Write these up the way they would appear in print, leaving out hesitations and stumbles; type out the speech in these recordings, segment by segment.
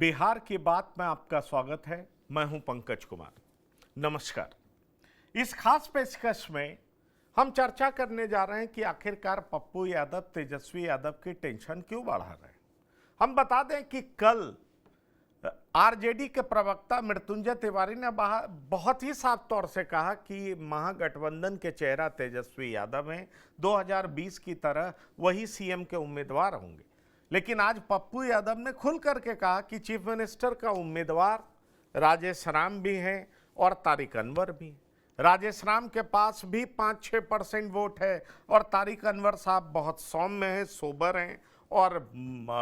बिहार की बात में आपका स्वागत है। मैं हूं पंकज कुमार। नमस्कार। इस खास पेशकश में हम चर्चा करने जा रहे हैं कि आखिरकार पप्पू यादव तेजस्वी यादव की टेंशन क्यों बढ़ा रहे हैं। हम बता दें कि कल आरजेडी के प्रवक्ता मृत्युंजय तिवारी ने बहुत ही साफ तौर से कहा कि महागठबंधन के चेहरा तेजस्वी यादव हैं, 2020 की तरह वही सीएम के उम्मीदवार होंगे। लेकिन आज पप्पू यादव ने खुल करके कहा कि चीफ मिनिस्टर का उम्मीदवार राजेश राम भी हैं और तारिक अनवर भी हैं। राजेश राम के पास भी 5-6% वोट है और तारिक अनवर साहब बहुत सौम्य हैं, सोबर हैं और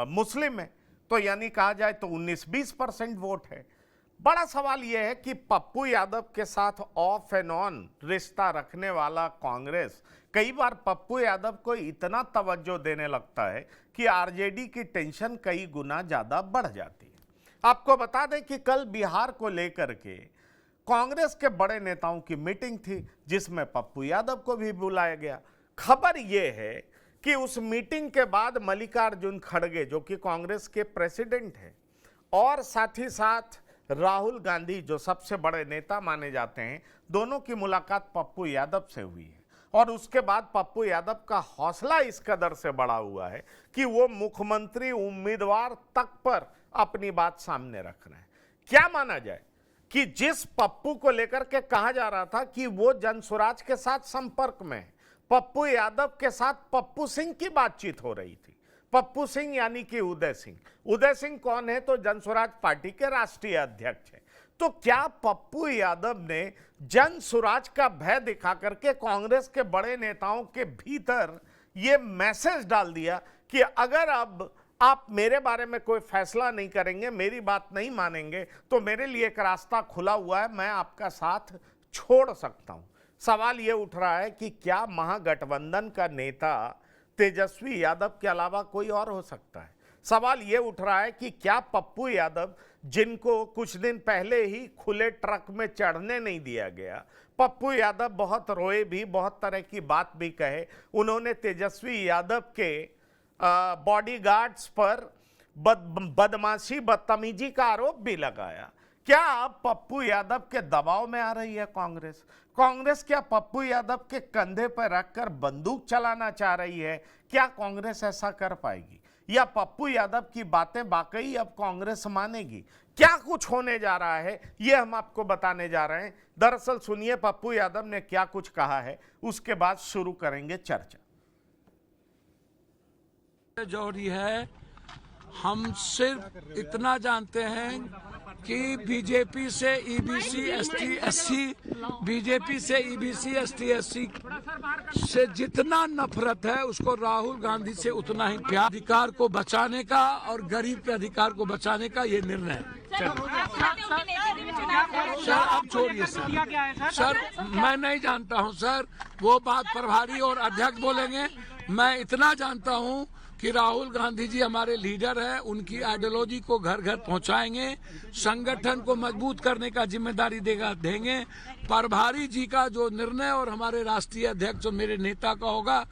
मुस्लिम हैं, तो यानी कहा जाए तो 19-20% वोट है। बड़ा सवाल यह है कि पप्पू यादव के साथ ऑफ एंड ऑन रिश्ता रखने वाला कांग्रेस कई बार पप्पू यादव को इतना तवज्जो देने लगता है कि आरजेडी की टेंशन कई गुना ज्यादा बढ़ जाती है। आपको बता दें कि कल बिहार को लेकर के कांग्रेस के बड़े नेताओं की मीटिंग थी, जिसमें पप्पू यादव को भी बुलाया गया। खबर यह है कि उस मीटिंग के बाद मल्लिकार्जुन खड़गे, जो कि कांग्रेस के प्रेसिडेंट हैं, और साथ ही साथ राहुल गांधी, जो सबसे बड़े नेता माने जाते हैं, दोनों की मुलाकात पप्पू यादव से हुई है। और उसके बाद पप्पू यादव का हौसला इस कदर से बढ़ा हुआ है कि वो मुख्यमंत्री उम्मीदवार तक पर अपनी बात सामने रख रहे हैं। क्या माना जाए कि जिस पप्पू को लेकर के कहा जा रहा था कि वो जनसुराज के साथ संपर्क में है, पप्पू यादव के साथ पप्पू सिंह की बातचीत हो रही थी। पप्पू सिंह यानी कि उदय सिंह। उदय सिंह कौन है? तो जनसुराज पार्टी के राष्ट्रीय अध्यक्ष है। तो क्या पप्पू यादव ने जनसुराज का भय दिखा करके कांग्रेस के बड़े नेताओं के भीतर यह मैसेज डाल दिया कि अगर अब आप मेरे बारे में कोई फैसला नहीं करेंगे, मेरी बात नहीं मानेंगे, तो मेरे लिए एक रास्ता खुला हुआ है, मैं आपका साथ छोड़ सकता हूं। सवाल यह उठ रहा है कि क्या महागठबंधन का नेता तेजस्वी यादव के अलावा कोई और हो सकता है? सवाल यह उठ रहा है कि क्या पप्पू यादव, जिनको कुछ दिन पहले ही खुले ट्रक में चढ़ने नहीं दिया गया, पप्पू यादव बहुत रोए भी, बहुत तरह की बात भी कहे, उन्होंने तेजस्वी यादव के बॉडीगार्ड्स पर बदमाशी, बदतमीजी का आरोप भी लगाया। क्या अब पप्पू यादव के दबाव में आ रही है कांग्रेस? कांग्रेस क्या पप्पू यादव के कंधे पर रखकर बंदूक चलाना चाह रही है? क्या कांग्रेस ऐसा कर पाएगी, या पप्पू यादव की बातें वाकई अब कांग्रेस मानेगी? क्या कुछ होने जा रहा है, यह हम आपको बताने जा रहे हैं। दरअसल सुनिए पप्पू यादव ने क्या कुछ कहा है, उसके बाद शुरू करेंगे चर्चा। जरूरी है, हम सिर्फ इतना जानते हैं कि बीजेपी से ईबीसी एसटी एससी, बीजेपी से ईबीसी एसटी एससी से जितना नफरत है, उसको राहुल गांधी से उतना ही प्यार। अधिकार को बचाने का और गरीब के अधिकार को बचाने का ये निर्णय है। सर अब छोड़िए सर, मैं नहीं जानता हूं सर, वो बात प्रभारी और अध्यक्ष बोलेंगे। मैं इतना जानता हूं कि राहुल गांधी जी हमारे लीडर हैं, उनकी आइडियोलॉजी को घर घर पहुंचाएंगे, संगठन को मजबूत करने का जिम्मेदारी देंगे। प्रभारी जी का जो निर्णय और हमारे राष्ट्रीय अध्यक्ष और मेरे नेता का होगा,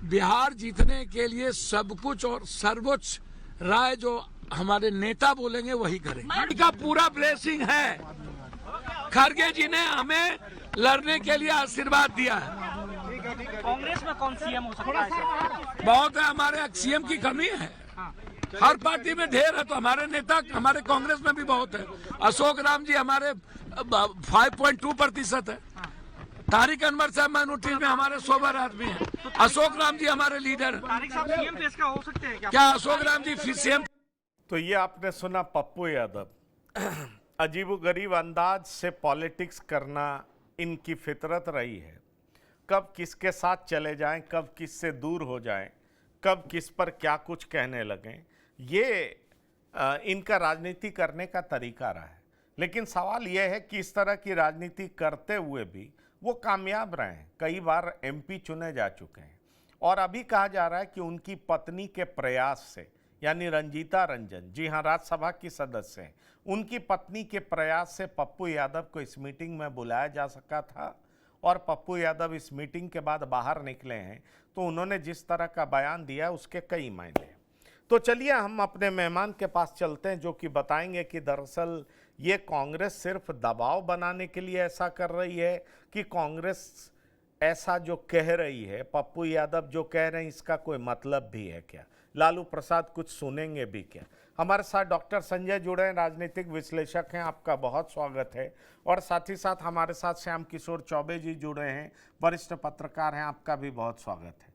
बिहार जीतने के लिए सब कुछ और सर्वोच्च राय जो हमारे नेता बोलेंगे वही करेंगे। इनका पूरा ब्लेसिंग है। खड़गे जी ने हमें लड़ने के लिए आशीर्वाद दिया है। कांग्रेस में कौन सीएम हो सकता है? बहुत है, हमारे सीएम की कमी है। हर पार्टी में ढेर है, तो हमारे नेता हमारे कांग्रेस में भी बहुत है। अशोक राम जी हमारे 5.2% है। तारिक अनवर साहब माइनॉरिटी में हमारे सोबर आदमी है। अशोक राम जी हमारे लीडर। तारिक साहब सीएम फेस का हो सकते हैं क्या अशोक राम जी फिर सीएम? तो ये आपने सुना पप्पू यादव। अजीबोगरीब अंदाज से पॉलिटिक्स करना इनकी फितरत रही है। कब किसके साथ चले जाएं, कब किससे दूर हो जाएं, कब किस पर क्या कुछ कहने लगें, ये इनका राजनीति करने का तरीका रहा है। लेकिन सवाल यह है कि इस तरह की राजनीति करते हुए भी वो कामयाब रहे हैं। कई बार एमपी चुने जा चुके हैं और अभी कहा जा रहा है कि उनकी पत्नी के प्रयास से, यानी रंजीता रंजन, जी हाँ, राज्यसभा की सदस्य हैं, उनकी पत्नी के प्रयास से पप्पू यादव को इस मीटिंग में बुलाया जा सका था। और पप्पू यादव इस मीटिंग के बाद बाहर निकले हैं तो उन्होंने जिस तरह का बयान दिया उसके कई मायने हैं। तो चलिए हम अपने मेहमान के पास चलते हैं, जो कि बताएंगे कि दरअसल ये कांग्रेस सिर्फ दबाव बनाने के लिए ऐसा कर रही है कि कांग्रेस ऐसा जो कह रही है, पप्पू यादव जो कह रहे हैं, इसका कोई मतलब भी है क्या? लालू प्रसाद कुछ सुनेंगे भी क्या? हमारे साथ डॉक्टर संजय जुड़े हैं, राजनीतिक विश्लेषक हैं, आपका बहुत स्वागत है। और साथ ही साथ हमारे साथ श्याम किशोर चौबे जी जुड़े हैं, वरिष्ठ पत्रकार हैं, आपका भी बहुत स्वागत है।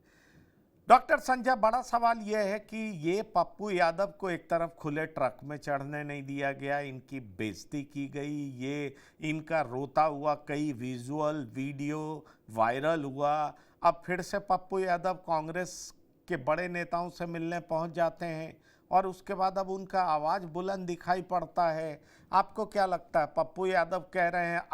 डॉक्टर संजय, बड़ा सवाल यह है कि ये पप्पू यादव को एक तरफ खुले ट्रक में चढ़ने नहीं दिया गया, इनकी बेइज्जती की गई, ये इनका रोता हुआ कई विजुअल वीडियो वायरल हुआ। अब फिर से पप्पू यादव कांग्रेस के बड़े नेताओं से मिलने पहुंच जाते हैं और उसके बाद अब उनका आवाज़ बुलंद दिखाई पड़ता है। आपको क्या लगता है? पप्पू यादव कह रहे हैं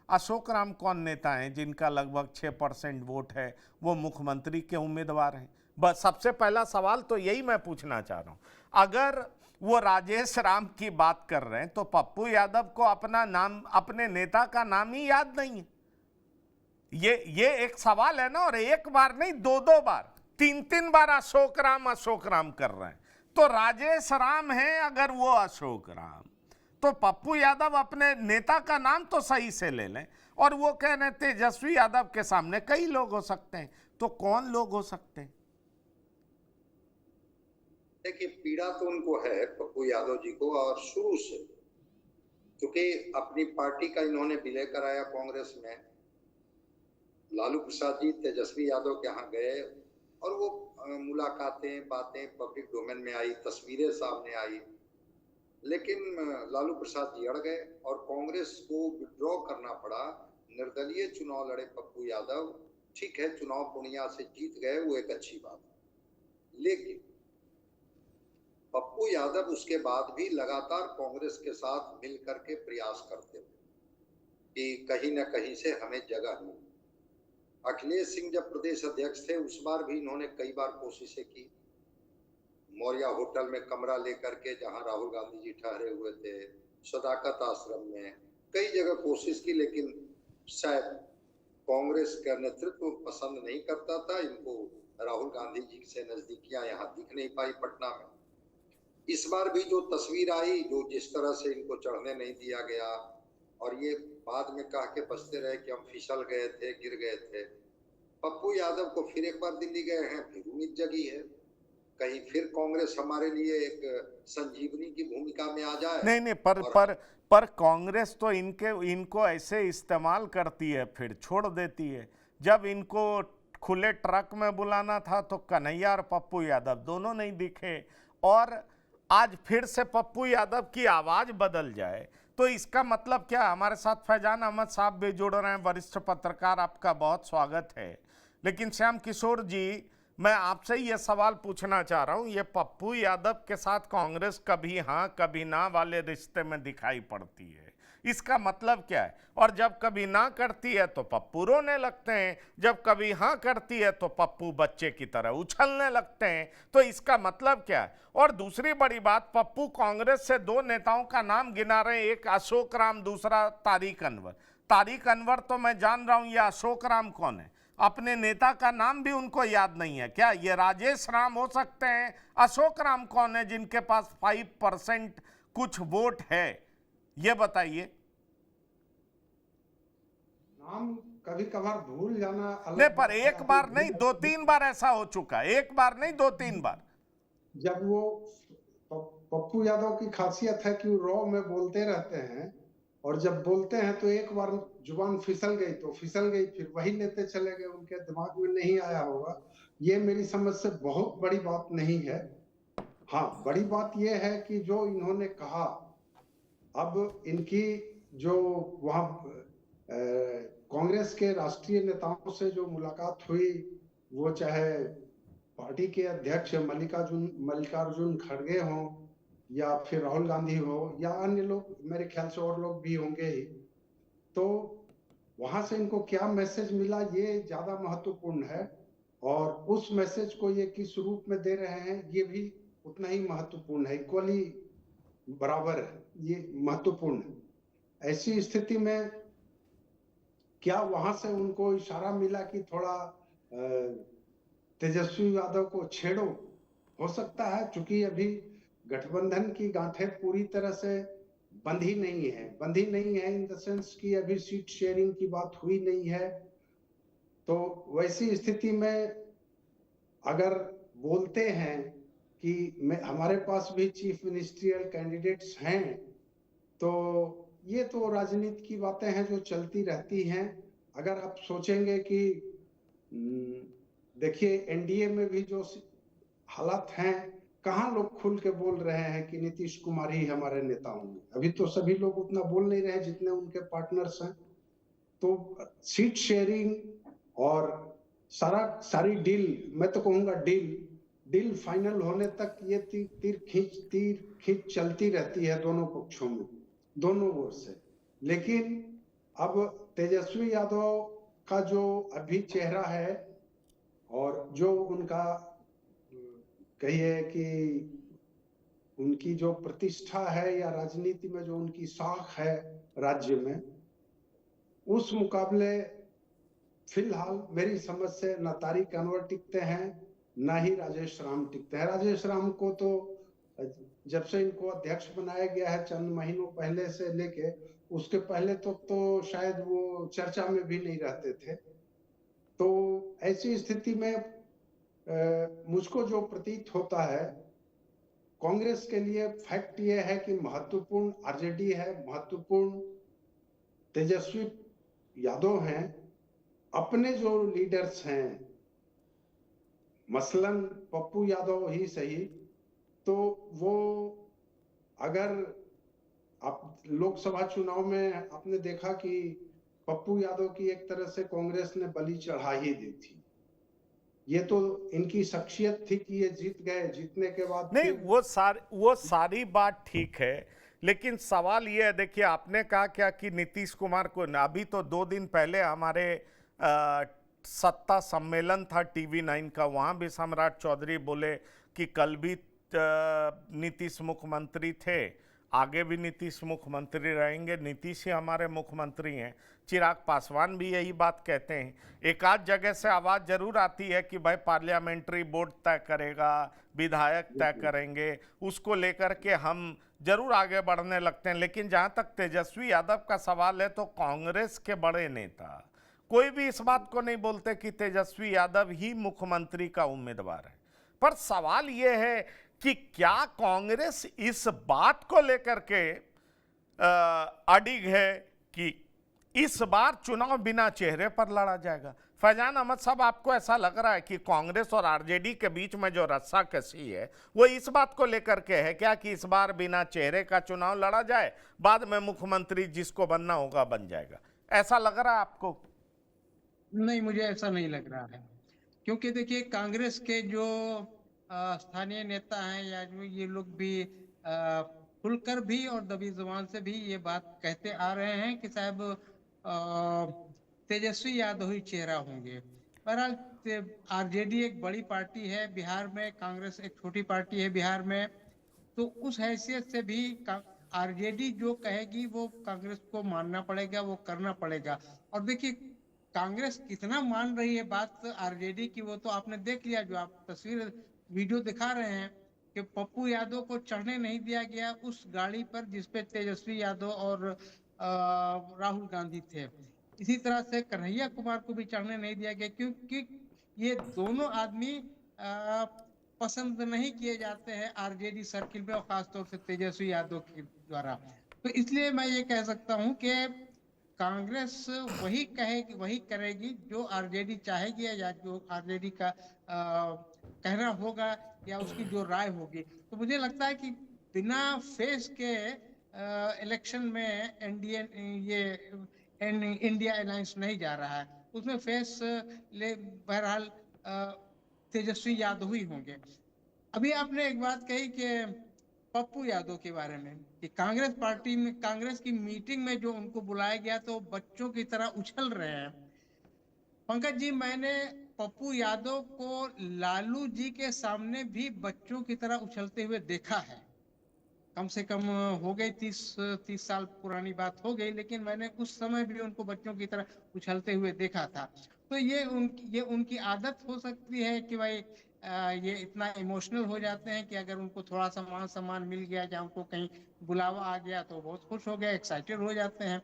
अशोक राम कौन नेता हैं जिनका लगभग 6% वोट है, वो मुख्यमंत्री के उम्मीदवार हैं? बस सबसे पहला सवाल तो यही मैं पूछना चाह रहा हूँ। अगर वो राजेश राम की बात कर रहे हैं तो पप्पू यादव को अपना नाम, अपने नेता का नाम ही याद नहीं है। ये एक सवाल है ना, और एक बार नहीं, दो बार, तीन बार अशोक राम कर रहे हैं। तो राजेश राम है अगर वो अशोक राम, तो पप्पू यादव अपने नेता का नाम तो सही से ले लें। और वो कह रहे तेजस्वी यादव के सामने कई लोग हो सकते हैं, तो कौन लोग हो सकते हैं? देखिए, पीड़ा तो उनको है पप्पू यादव जी को, और शुरू से, क्योंकि अपनी पार्टी का इन्होंने विलय कराया कांग्रेस में। लालू प्रसाद जी तेजस्वी यादव के यहाँ गए और वो मुलाकातें, बातें पब्लिक डोमेन में आई, तस्वीरें सामने आई, लेकिन लालू प्रसाद जी अड़ गए और कांग्रेस को विड्रॉ करना पड़ा। निर्दलीय चुनाव लड़े पप्पू यादव, ठीक है, चुनाव पूर्णिया से जीत गए, वो एक अच्छी बात है, लेकिन पप्पू यादव उसके बाद भी लगातार कांग्रेस के साथ मिल करके प्रयास करते थे कि कहीं ना कहीं से हमें जगह मिले। अखिलेश सिंह जब प्रदेश अध्यक्ष थे, उस बार भी इन्होंने कई बार कोशिशें की, मौर्या होटल में कमरा लेकर के, जहां राहुल गांधी जी ठहरे हुए थे, सदाकत आश्रम में, कई जगह कोशिश की, लेकिन शायद कांग्रेस का नेतृत्व पसंद नहीं करता था इनको। राहुल गांधी जी से नजदीकियां यहाँ दिख नहीं पाई पटना में। इस बार भी जो तस्वीर आई, जो जिस तरह से इनको चढ़ने नहीं दिया गया, और ये बाद में कह के बचते रहे कि हम फिसल गए थे, गिर गए थे। पप्पू यादव को फिर एक बार दिल्ली गए हैं, फिर उम्मीद जगी है कहीं फिर कांग्रेस हमारे लिए एक संजीवनी की भूमिका में आ जाए। नहीं, पर कांग्रेस तो इनको ऐसे इस्तेमाल करती है, फिर छोड़ देती है। जब इनको खुले ट्रक में बुलाना था तो कन्हैया और पप्पू यादव दोनों नहीं दिखे, और आज फिर से पप्पू यादव की आवाज बदल जाए, तो इसका मतलब क्या? हमारे साथ फैजान अहमद साहब भी जुड़ रहे हैं, वरिष्ठ पत्रकार, आपका बहुत स्वागत है। लेकिन श्याम किशोर जी, मैं आपसे ये सवाल पूछना चाह रहा हूँ, ये पप्पू यादव के साथ कांग्रेस कभी हाँ कभी ना वाले रिश्ते में दिखाई पड़ती है, इसका मतलब क्या है? और जब कभी ना करती है तो पप्पू रोने लगते हैं, जब कभी हाँ करती है तो पप्पू बच्चे की तरह उछलने लगते हैं, तो इसका मतलब क्या है? और दूसरी बड़ी बात, पप्पू कांग्रेस से दो नेताओं का नाम गिना रहे हैं, एक अशोक राम, दूसरा तारिक अनवर। तारिक अनवर तो मैं जान रहा हूं, ये अशोक राम कौन है? अपने नेता का नाम भी उनको याद नहीं है क्या? ये राजेश राम हो सकते हैं, अशोक राम कौन है जिनके पास 5% कुछ वोट है, ये बताइए। नाम कभी कभार भूल जाना अलग नहीं, पर बात है। एक बार नहीं, 2-3 बार ऐसा हो चुका है, एक बार नहीं 2-3 बार। जब वो पप्पू यादव की खासियत है कि वो रॉ में बोलते रहते हैं, और जब बोलते हैं तो एक बार जुबान फिसल गई तो फिसल गई, फिर वही लेते चले गए, उनके दिमाग में नहीं आया होगा। ये मेरी समझ से बहुत बड़ी बात नहीं है। हाँ, बड़ी बात ये है कि जो इन्होंने कहा, अब इनकी जो वहां कांग्रेस के राष्ट्रीय नेताओं से जो मुलाकात हुई, वो चाहे पार्टी के अध्यक्ष मल्लिकार्जुन खड़गे हों, या फिर राहुल गांधी हो, या अन्य लोग, मेरे ख्याल से और लोग भी होंगे ही, तो वहां से इनको क्या मैसेज मिला, ये ज्यादा महत्वपूर्ण है। और उस मैसेज को ये किस रूप में दे रहे हैं, ये भी उतना ही महत्वपूर्ण है, इक्वली बराबर है, ये महत्वपूर्ण है। ऐसी स्थिति में क्या वहां से उनको इशारा मिला कि थोड़ा तेजस्वी यादव को छेड़ो, हो सकता है, चूंकि अभी गठबंधन की गांठें पूरी तरह से बंधी नहीं है इन द सेंस कि अभी सीट शेयरिंग की बात हुई नहीं है। तो वैसी स्थिति में अगर बोलते हैं कि हमारे पास भी चीफ मिनिस्ट्रियल कैंडिडेट्स हैं, तो ये तो राजनीति की बातें हैं जो चलती रहती हैं। अगर आप सोचेंगे कि देखिए एनडीए में भी जो हालात हैं, कहाँ लोग खुल के बोल रहे हैं कि नीतीश कुमार ही हमारे नेता होंगे। अभी तो सभी लोग उतना बोल नहीं रहे जितने उनके पार्टनर्स हैं। तो सीट शेयरिंग और सारी डील, मैं तो कहूंगा डील फाइनल होने तक ये तीर खींच चलती रहती है दोनों पक्षों में, दोनों ओर से। लेकिन अब तेजस्वी यादव का जो अभी चेहरा है और जो उनका कहिए कि उनकी जो प्रतिष्ठा है या राजनीति में जो उनकी साख है राज्य में, उस मुकाबले फिलहाल मेरी समझ से न तारिक अनवर टिकते हैं, न ही राजेश राम टिकते हैं। राजेश राम को तो जब से इनको अध्यक्ष बनाया गया है चंद महीनों पहले से लेके उसके पहले तो शायद वो चर्चा में भी नहीं रहते थे। तो ऐसी स्थिति में मुझको जो प्रतीत होता है, कांग्रेस के लिए फैक्ट ये है कि महत्वपूर्ण आरजेडी है, महत्वपूर्ण तेजस्वी यादव हैं, अपने जो लीडर्स हैं मसलन पप्पू यादव ही सही, तो वो अगर आप लोकसभा चुनाव में आपने देखा कि पप्पू यादव की एक तरह से कांग्रेस ने बलि चढ़ा ही दी थी। ये तो इनकी शख्सियत थी कि ये जीत गए, जीतने के बाद नहीं, वो सारी बात ठीक है, लेकिन सवाल ये है, देखिए आपने कहा क्या कि नीतीश कुमार को, अभी तो 2 दिन पहले हमारे सत्ता सम्मेलन था टीवी 9 का, वहाँ भी सम्राट चौधरी बोले कि कल भी नीतीश मुख्यमंत्री थे, आगे भी नीतीश मुख्यमंत्री रहेंगे, नीतीश ही हमारे मुख्यमंत्री हैं। चिराग पासवान भी यही बात कहते हैं। एक आध जगह से आवाज़ जरूर आती है कि भाई पार्लियामेंट्री बोर्ड तय करेगा, विधायक तय करेंगे, उसको लेकर के हम जरूर आगे बढ़ने लगते हैं। लेकिन जहाँ तक तेजस्वी यादव का सवाल है, तो कांग्रेस के बड़े नेता कोई भी इस बात को नहीं बोलते कि तेजस्वी यादव ही मुख्यमंत्री का उम्मीदवार है। पर सवाल यह है कि क्या कांग्रेस इस बात को लेकर के अडिग है कि इस बार चुनाव बिना चेहरे पर लड़ा जाएगा? फैजान अहमद साहब, आपको ऐसा लग रहा है कि कांग्रेस और आरजेडी के बीच में जो रस्साकसी है वो इस बात को लेकर के है क्या कि इस बार बिना चेहरे का चुनाव लड़ा जाए, बाद में मुख्यमंत्री जिसको बनना होगा बन जाएगा? ऐसा लग रहा है आपको? नहीं, मुझे ऐसा नहीं लग रहा है, क्योंकि देखिए कांग्रेस के जो स्थानीय नेता हैं या जो ये लोग भी खुलकर भी और दबी जुबान से भी ये बात कहते आ रहे हैं कि साहब तेजस्वी यादव ही चेहरा होंगे। बहरहाल आरजेडी एक बड़ी पार्टी है बिहार में, कांग्रेस एक छोटी पार्टी है बिहार में, तो उस हैसियत से भी आरजेडी जो कहेगी वो कांग्रेस को मानना पड़ेगा, वो करना पड़ेगा। और देखिए कांग्रेस कितना मान रही है बात आरजेडी की, वो तो आपने देख लिया, जो आप तस्वीर वीडियो दिखा रहे हैं कि पप्पू यादव को चढ़ने नहीं दिया गया उस गाड़ी पर जिसपे तेजस्वी यादव और राहुल गांधी थे। इसी तरह से कन्हैया कुमार को भी चढ़ने नहीं दिया गया, क्योंकि ये दोनों आदमी पसंद नहीं किए जाते हैं आरजेडी सर्किल में, और खासतौर से तेजस्वी यादव के द्वारा। तो इसलिए मैं ये कह सकता हूँ कि कांग्रेस वही कहेगी, वही करेगी जो आरजेडी चाहेगी या जो आरजेडी का कहना होगा या उसकी जो राय होगी। तो मुझे लगता है कि बिना फेस के इलेक्शन में इंडिया अलायंस नहीं जा रहा है, उसमें फेस ले बहरहाल तेजस्वी यादव ही होंगे। अभी आपने एक बात कही कि पप्पू यादव के बारे में कि कांग्रेस पार्टी में, कांग्रेस की मीटिंग में जो उनको बुलाया गया तो बच्चों की तरह उछल रहे हैं। पंकज जी, मैंने पप्पू यादव को लालू जी के सामने भी बच्चों की तरह उछलते हुए देखा है। कम से कम हो गई 30 साल पुरानी बात हो गई, लेकिन मैंने उस समय भी उनको बच्चों की तरह उछलते हुए देखा था। तो ये उनकी आदत हो सकती है कि भाई ये इतना इमोशनल हो जाते हैं कि अगर उनको थोड़ा सा मान सम्मान मिल गया या उनको कहीं बुलावा आ गया तो बहुत खुश हो गया, एक्साइटेड हो जाते हैं।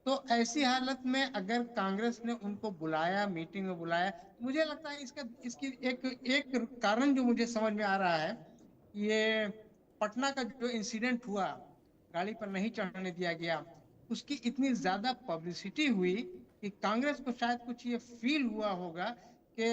तो ऐसी हालत में अगर कांग्रेस ने उनको बुलाया, मीटिंग में बुलाया, मुझे लगता है इसकी एक कारण जो मुझे समझ में आ रहा है, ये पटना का जो इंसिडेंट हुआ, गाड़ी पर नहीं चढ़ने दिया गया, उसकी इतनी ज्यादा पब्लिसिटी हुई कि कांग्रेस को शायद कुछ ये फील हुआ होगा कि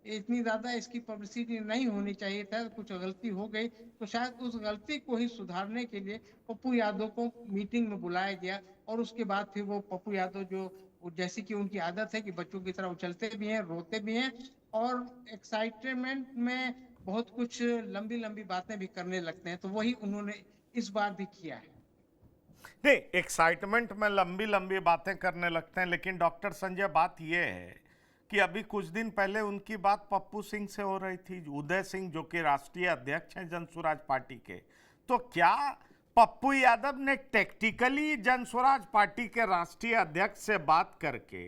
इतनी ज्यादा इसकी पब्लिसिटी नहीं होनी चाहिए था, कुछ गलती हो गई, तो शायद उस गलती को ही सुधारने के लिए पप्पू यादव को मीटिंग में बुलाया गया। और उसके बाद फिर वो पप्पू यादव जो जैसी कि उनकी आदत है कि बच्चों की तरह उछलते भी हैं, रोते भी हैं और एक्साइटमेंट में बहुत कुछ लंबी लंबी बातें भी करने लगते हैं, तो वही उन्होंने इस बार भी किया है। नहीं, एक्साइटमेंट में लंबी लंबी बातें करने लगते हैं, लेकिन डॉक्टर संजय बात यह है कि अभी कुछ दिन पहले उनकी बात पप्पू सिंह से हो रही थी, उदय सिंह जो कि राष्ट्रीय अध्यक्ष हैं जनसुराज पार्टी के। तो क्या पप्पू यादव ने टेक्टिकली जनसुराज पार्टी के राष्ट्रीय अध्यक्ष से बात करके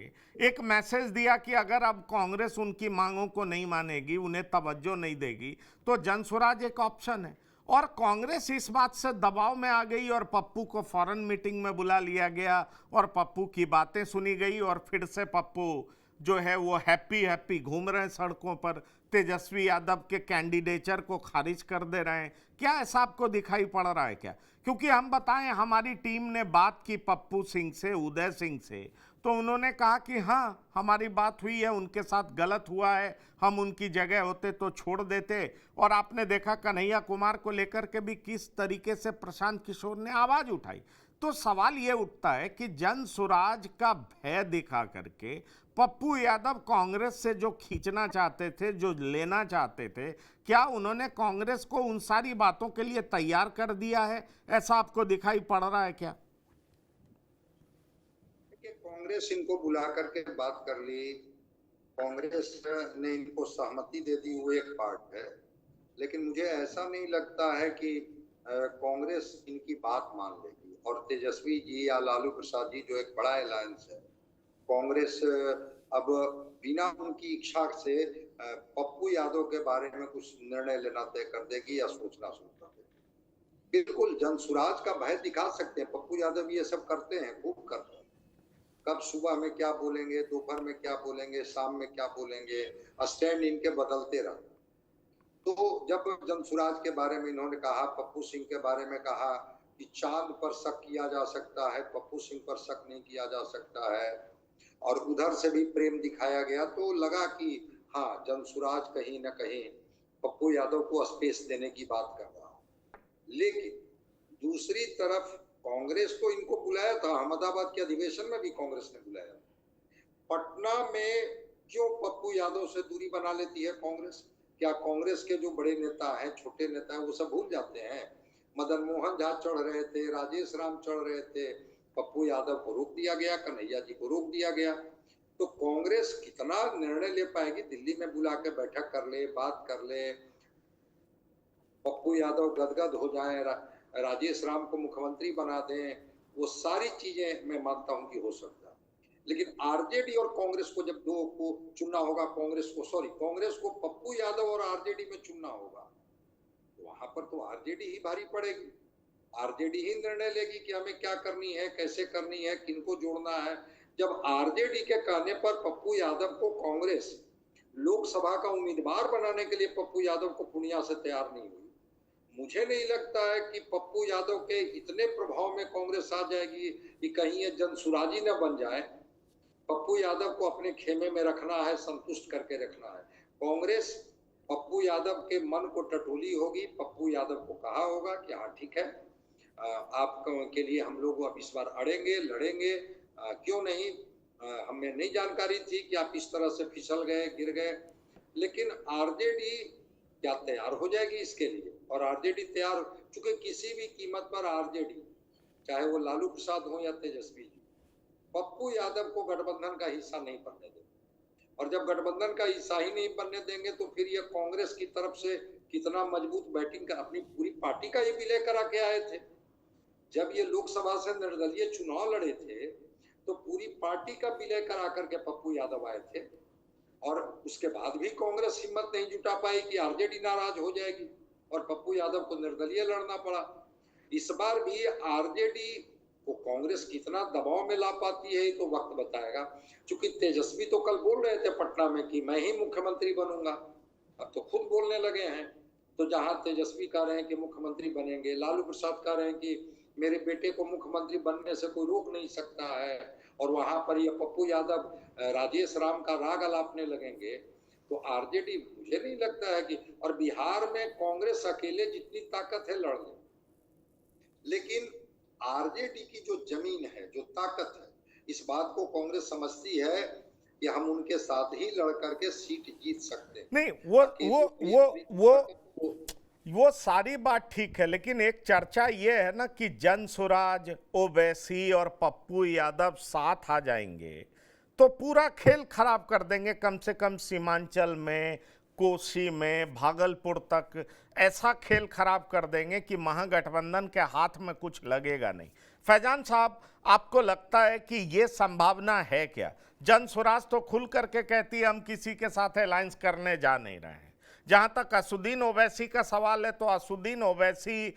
एक मैसेज दिया कि अगर अब कांग्रेस उनकी मांगों को नहीं मानेगी, उन्हें तवज्जो नहीं देगी, तो जनसुराज एक ऑप्शन है? और कांग्रेस इस बात से दबाव में आ गई और पप्पू को फौरन मीटिंग में बुला लिया गया और पप्पू की बातें सुनी गई और फिर से पप्पू जो है वो हैप्पी घूम रहे हैं सड़कों पर, तेजस्वी यादव के कैंडिडेचर को खारिज कर दे रहे हैं। क्या ऐसा आपको दिखाई पड़ रहा है क्या? क्योंकि हम बताएं, हमारी टीम ने बात की पप्पू सिंह से, उदय सिंह से, तो उन्होंने कहा कि हाँ हमारी बात हुई है, उनके साथ गलत हुआ है, हम उनकी जगह होते तो छोड़ देते। और आपने देखा कन्हैया कुमार को लेकर के भी किस तरीके से प्रशांत किशोर ने आवाज उठाई। तो सवाल ये उठता है कि जनसुराज का भय दिखा करके पप्पू यादव कांग्रेस से जो खींचना चाहते थे, जो लेना चाहते थे, क्या उन्होंने कांग्रेस को उन सारी बातों के लिए तैयार कर दिया है? ऐसा आपको दिखाई पड़ रहा है क्या? कांग्रेस इनको बुला करके बात कर ली, कांग्रेस ने इनको सहमति दे दी, वो एक पार्ट है। लेकिन मुझे ऐसा नहीं लगता है कि कांग्रेस इनकी बात मान लेगी। और तेजस्वी जी या लालू प्रसाद जी जो एक बड़ा अलायंस है, कांग्रेस अब बिना उनकी इच्छा से पप्पू यादव के बारे में कुछ निर्णय लेना तय कर देगी या सोचना देगी। बिल्कुल जनसुराज का भय दिखा सकते हैं, पप्पू यादव ये सब करते हैं, खूब करते हैं। कब सुबह में क्या बोलेंगे, दोपहर में क्या बोलेंगे, शाम में क्या बोलेंगे, स्टैंड इनके बदलते रहते। तो जब जनसुराज के बारे में इन्होंने कहा, पप्पू सिंह के बारे में कहा कि चांद पर शक किया जा सकता है, पप्पू सिंह पर शक नहीं किया जा सकता है, और उधर से भी प्रेम दिखाया गया, तो लगा कि हाँ जनसुराज कहीं ना कहीं पप्पू यादव को स्पेस देने की बात कर रहा है। लेकिन दूसरी तरफ कांग्रेस तो इनको बुलाया था, अहमदाबाद के अधिवेशन में भी कांग्रेस ने बुलाया। पटना में क्यों पप्पू यादव से दूरी बना लेती है कांग्रेस? क्या कांग्रेस के जो बड़े नेता हैं, छोटे नेता हैं, वो सब भूल जाते हैं? मदन मोहन झा चढ़ रहे थे, राजेश राम चढ़ रहे थे, पप्पू यादव को रोक दिया गया, कन्हैया जी को रोक दिया गया। तो कांग्रेस कितना निर्णय ले पाएगी? दिल्ली में बुला के बैठक कर ले, बात कर ले, पप्पू यादव गदगद हो जाए, राजेश राम को मुख्यमंत्री बना दें, वो सारी चीजें मैं मानता हूं कि हो सकता है। लेकिन आरजेडी और कांग्रेस को जब दो को चुनना होगा, कांग्रेस को पप्पू यादव और आरजेडी में चुनना होगा, वहां पर तो आरजेडी ही भारी पड़ेगी। आरजेडी ही निर्णय लेगी कि हमें क्या करनी है, कैसे करनी है, किनको जोड़ना है। जब आरजेडी के कहने पर पप्पू यादव को कांग्रेस लोकसभा का उम्मीदवार बनाने के लिए पप्पू यादव को पूर्णिया से तैयार नहीं हुई, मुझे नहीं लगता है कि पप्पू यादव के इतने प्रभाव में कांग्रेस आ जाएगी कि कहीं ये जनसुराजी न बन जाए। पप्पू यादव को अपने खेमे में रखना है, संतुष्ट करके रखना है। कांग्रेस पप्पू यादव के मन को टटोली होगी, पप्पू यादव को कहा होगा कि हाँ ठीक है, आप के लिए हम लोग अब इस बार अड़ेंगे, लड़ेंगे, क्यों नहीं, हमें नहीं जानकारी थी कि आप इस तरह से फिसल गए, गिर गए। लेकिन आरजेडी क्या तैयार हो जाएगी इसके लिए? और आरजेडी तैयार, चूंकि किसी भी कीमत पर आरजेडी, चाहे वो लालू प्रसाद हो या तेजस्वी जी, पप्पू यादव को गठबंधन का हिस्सा नहीं बनने देंगे। और जब गठबंधन का हिस्सा ही नहीं बनने देंगे तो फिर ये कांग्रेस की तरफ से कितना मजबूत बैटिंग कर, अपनी पूरी पार्टी का ही विलय करा के आए थे। जब ये लोकसभा से निर्दलीय चुनाव लड़े थे तो पूरी पार्टी का विलय करा करके पप्पू यादव आए थे। और उसके बाद भी कांग्रेस हिम्मत नहीं जुटा पाई कि आरजेडी नाराज हो जाएगी और पप्पू यादव को निर्दलीय लड़ना पड़ा। इस बार भी आरजेडी को कांग्रेस कितना दबाव में ला पाती है तो वक्त बताएगा। क्योंकि तेजस्वी तो कल बोल रहे थे पटना में कि मैं ही मुख्यमंत्री बनूंगा, अब तो खुद बोलने लगे हैं। तो जहां तेजस्वी कह रहे हैं कि मुख्यमंत्री बनेंगे, लालू प्रसाद कह रहे हैं कि मेरे बेटे को मुख्यमंत्री बनने से कोई रोक नहीं सकता है, और वहां पर ये पप्पू यादव राजेश राम का राग अलापने लगेंगे, तो आरजेडी मुझे नहीं लगता है कि, और बिहार में कांग्रेस अकेले जितनी ताकत है लड़ ले, लेकिन आरजेडी की जो जमीन है, जो ताकत है, इस बात को कांग्रेस समझती है कि हम उनके साथ ही लड़ करके सीट जीत सकते हैं। नहीं, वो सारी बात ठीक है, लेकिन एक चर्चा ये है ना कि जनसुराज, ओवैसी और पप्पू यादव साथ आ जाएंगे तो पूरा खेल खराब कर देंगे। कम से कम सीमांचल में, कोसी में, भागलपुर तक ऐसा खेल खराब कर देंगे कि महागठबंधन के हाथ में कुछ लगेगा नहीं। फैजान साहब, आपको लगता है कि ये संभावना है क्या? जनसुराज तो खुल करके कहती है हम किसी के साथ अलायंस करने जा नहीं रहे हैं। जहां तक असुद्दीन ओवैसी का सवाल है तो असुद्दीन ओवैसी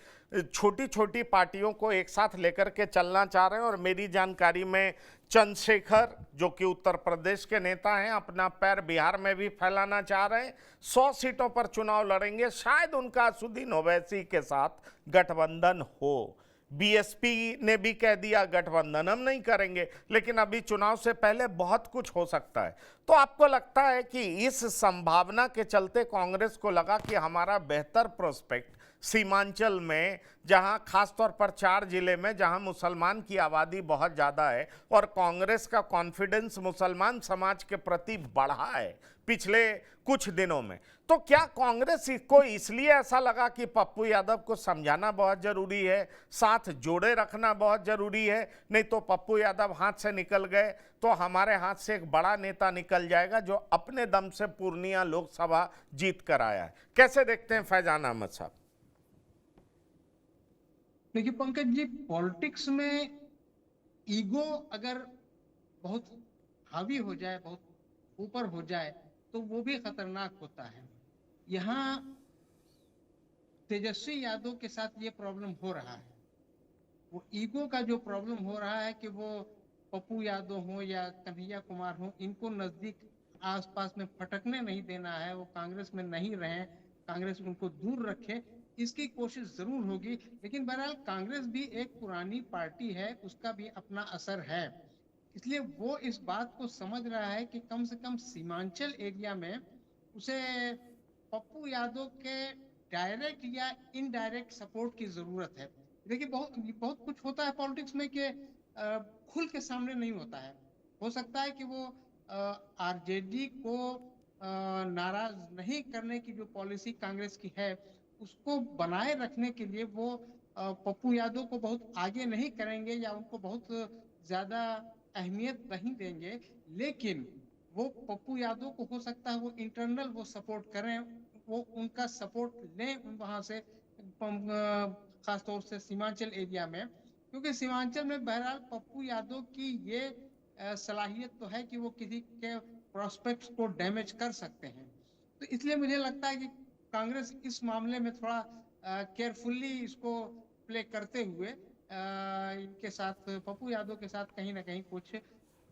छोटी छोटी पार्टियों को एक साथ लेकर के चलना चाह रहे हैं, और मेरी जानकारी में चंद्रशेखर जो कि उत्तर प्रदेश के नेता हैं अपना पैर बिहार में भी फैलाना चाह रहे हैं। 100 सीटों पर चुनाव लड़ेंगे, शायद उनका असुद्दीन ओवैसी के साथ गठबंधन हो। बीएसपी ने भी कह दिया गठबंधन हम नहीं करेंगे, लेकिन अभी चुनाव से पहले बहुत कुछ हो सकता है। तो आपको लगता है कि इस संभावना के चलते कांग्रेस को लगा कि हमारा बेहतर प्रोस्पेक्ट सीमांचल में, जहां खासतौर पर 4 जिले में जहां मुसलमान की आबादी बहुत ज़्यादा है और कांग्रेस का कॉन्फिडेंस मुसलमान समाज के प्रति बढ़ा है पिछले कुछ दिनों में, तो क्या कांग्रेस को इसलिए ऐसा लगा कि पप्पू यादव को समझाना बहुत जरूरी है, साथ जोड़े रखना बहुत जरूरी है, नहीं तो पप्पू यादव हाथ से निकल गए तो हमारे हाथ से एक बड़ा नेता निकल जाएगा जो अपने दम से पूर्णिया लोकसभा जीत कर आया है? कैसे देखते हैं फैजान अहमद साहब? देखिए पंकज जी, पॉलिटिक्स में ईगो अगर बहुत हावी हो जाए, बहुत ऊपर हो जाए, तो वो भी खतरनाक होता है। यहाँ तेजस्वी यादव के साथ ये प्रॉब्लम हो रहा है। वो ईगो का जो प्रॉब्लम हो रहा है कि वो पप्पू यादव हो या कन्हैया कुमार हो, इनको नजदीक आसपास में फटकने नहीं देना है, वो कांग्रेस में नहीं रहें, कांग्रेस उनको दूर रखे, इसकी कोशिश जरूर होगी। लेकिन बहरहाल कांग्रेस भी एक पुरानी पार्टी है, उसका भी अपना असर है, इसलिए वो इस बात को समझ रहा है कि कम से कम सीमांचल एरिया में उसे पप्पू यादव के डायरेक्ट या इनडायरेक्ट सपोर्ट की जरूरत है। देखिए बहुत कुछ होता है पॉलिटिक्स में कि खुल के सामने नहीं होता है। हो सकता है कि वो आरजेडी को नाराज नहीं करने की जो पॉलिसी कांग्रेस की है उसको बनाए रखने के लिए वो पप्पू यादव को बहुत आगे नहीं करेंगे या उनको बहुत ज्यादा अहमियत नहीं देंगे, लेकिन वो पप्पू यादव को हो सकता है वो इंटरनल वो सपोर्ट करें, वो उनका सपोर्ट लें वहां से, खासतौर से सीमांचल एरिया में, क्योंकि सीमांचल में बहरहाल पप्पू यादव की ये सलाहियत तो है कि वो किसी के प्रोस्पेक्ट्स को डैमेज कर सकते हैं। तो इसलिए मुझे लगता है कि कांग्रेस इस मामले में थोड़ा केयरफुली इसको प्ले करते हुए इनके साथ, पप्पू यादव के साथ कहीं ना कहीं कुछ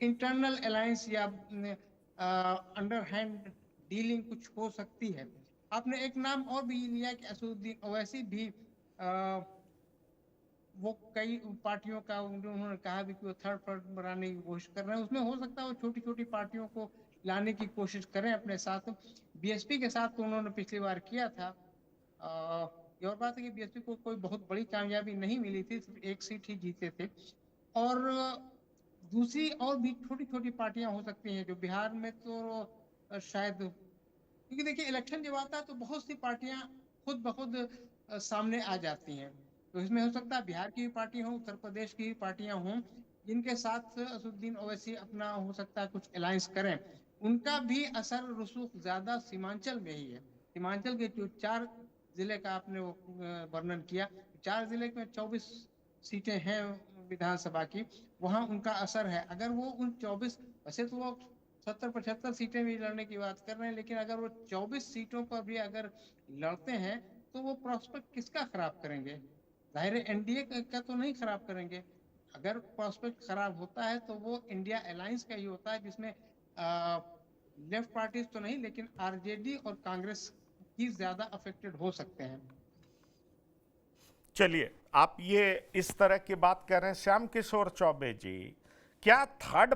इंटरनल अलायंस या अंडर हैंड डीलिंग कुछ हो सकती है। आपने एक नाम और भी लिया कि असदुद्दीन ओवैसी भी वो कई पार्टियों का उन्होंने कहा भी कि वो थर्ड फ्रंट बनाने की कोशिश कर रहे हैं, उसमें हो सकता है वो छोटी छोटी पार्टियों को लाने की कोशिश करें अपने साथ। बीएसपी के साथ तो उन्होंने पिछली बार किया था, ये और बात है कि बीएसपी को कोई बहुत बड़ी कामयाबी नहीं मिली थी, सिर्फ 1 सीट ही जीते थे। और दूसरी और भी छोटी छोटी पार्टियां हो सकती हैं जो बिहार में तो शायद, क्योंकि देखिए इलेक्शन जब आता है तो बहुत सी पार्टियां खुद ब खुद सामने आ जाती हैं, तो इसमें हो सकता है बिहार की भी पार्टी हो, उत्तर प्रदेश की भी पार्टियां हों जिनके साथ असदुद्दीन ओवैसी अपना हो सकता है कुछ अलायंस करें। उनका भी असर रसूख ज्यादा सीमांचल में ही है। सीमांचल के जो 4 जिले का आपने वर्णन किया, 4 जिले में 24 सीटें हैं विधानसभा की, वहां उनका असर है। अगर वो उन 24, वैसे तो वो 70-75 सीटें भी लड़ने की बात कर रहे हैं, लेकिन अगर वो 24 सीटों पर भी अगर लड़ते हैं तो वो प्रॉस्पेक्ट किसका खराब करेंगे? जाहिर है एनडीए का तो नहीं खराब करेंगे। अगर प्रॉस्पेक्ट खराब होता है तो वो इंडिया अलायंस का ही होता है, जिसमें लेफ्ट पार्टीज तो नहीं लेकिन आरजेडी और कांग्रेस ही ज्यादा अफेक्टेड हो सकते हैं। चलिए, आप ये इस तरह की बात कर रहे हैं श्याम किशोर चौबे जी, क्या थर्ड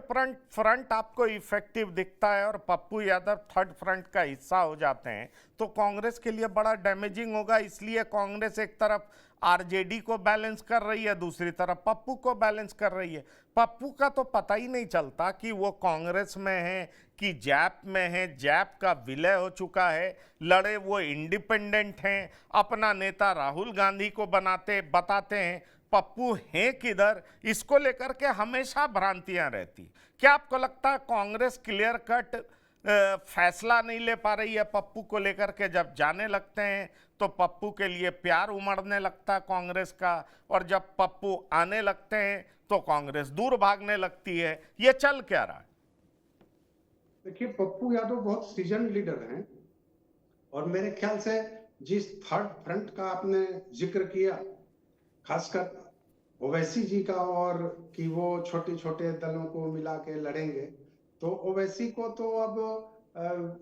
फ्रंट आपको इफेक्टिव दिखता है और पप्पू यादव थर्ड फ्रंट का हिस्सा हो जाते हैं तो कांग्रेस के लिए बड़ा डैमेजिंग होगा? इसलिए कांग्रेस एक तरफ आरजेडी को बैलेंस कर रही है, दूसरी तरफ पप्पू को बैलेंस कर रही है। पप्पू का तो पता ही नहीं चलता कि वो कांग्रेस में है कि जैप में है। जैप का विलय हो चुका है, लड़े वो इंडिपेंडेंट हैं, अपना नेता राहुल गांधी को बताते हैं। पप्पू हैं किधर, इसको लेकर के हमेशा भ्रांतियां रहती। क्या आपको लगता है कांग्रेस क्लियर कट फैसला नहीं ले पा रही है पप्पू को लेकर के? जब जाने लगते हैं तो पप्पू के लिए प्यार उमड़ने लगता है कांग्रेस का, और जब पप्पू आने लगते हैं तो कांग्रेस दूर भागने लगती है। ये चल क्या रहा है? देखिए, पप्पू यादव बहुत सीजन लीडर हैं और मेरे ख्याल से जिस थर्ड फ्रंट का आपने जिक्र किया, खासकर ओवैसी जी का, और कि वो छोटे छोटे दलों को मिला के लड़ेंगे, तो ओवैसी को तो अब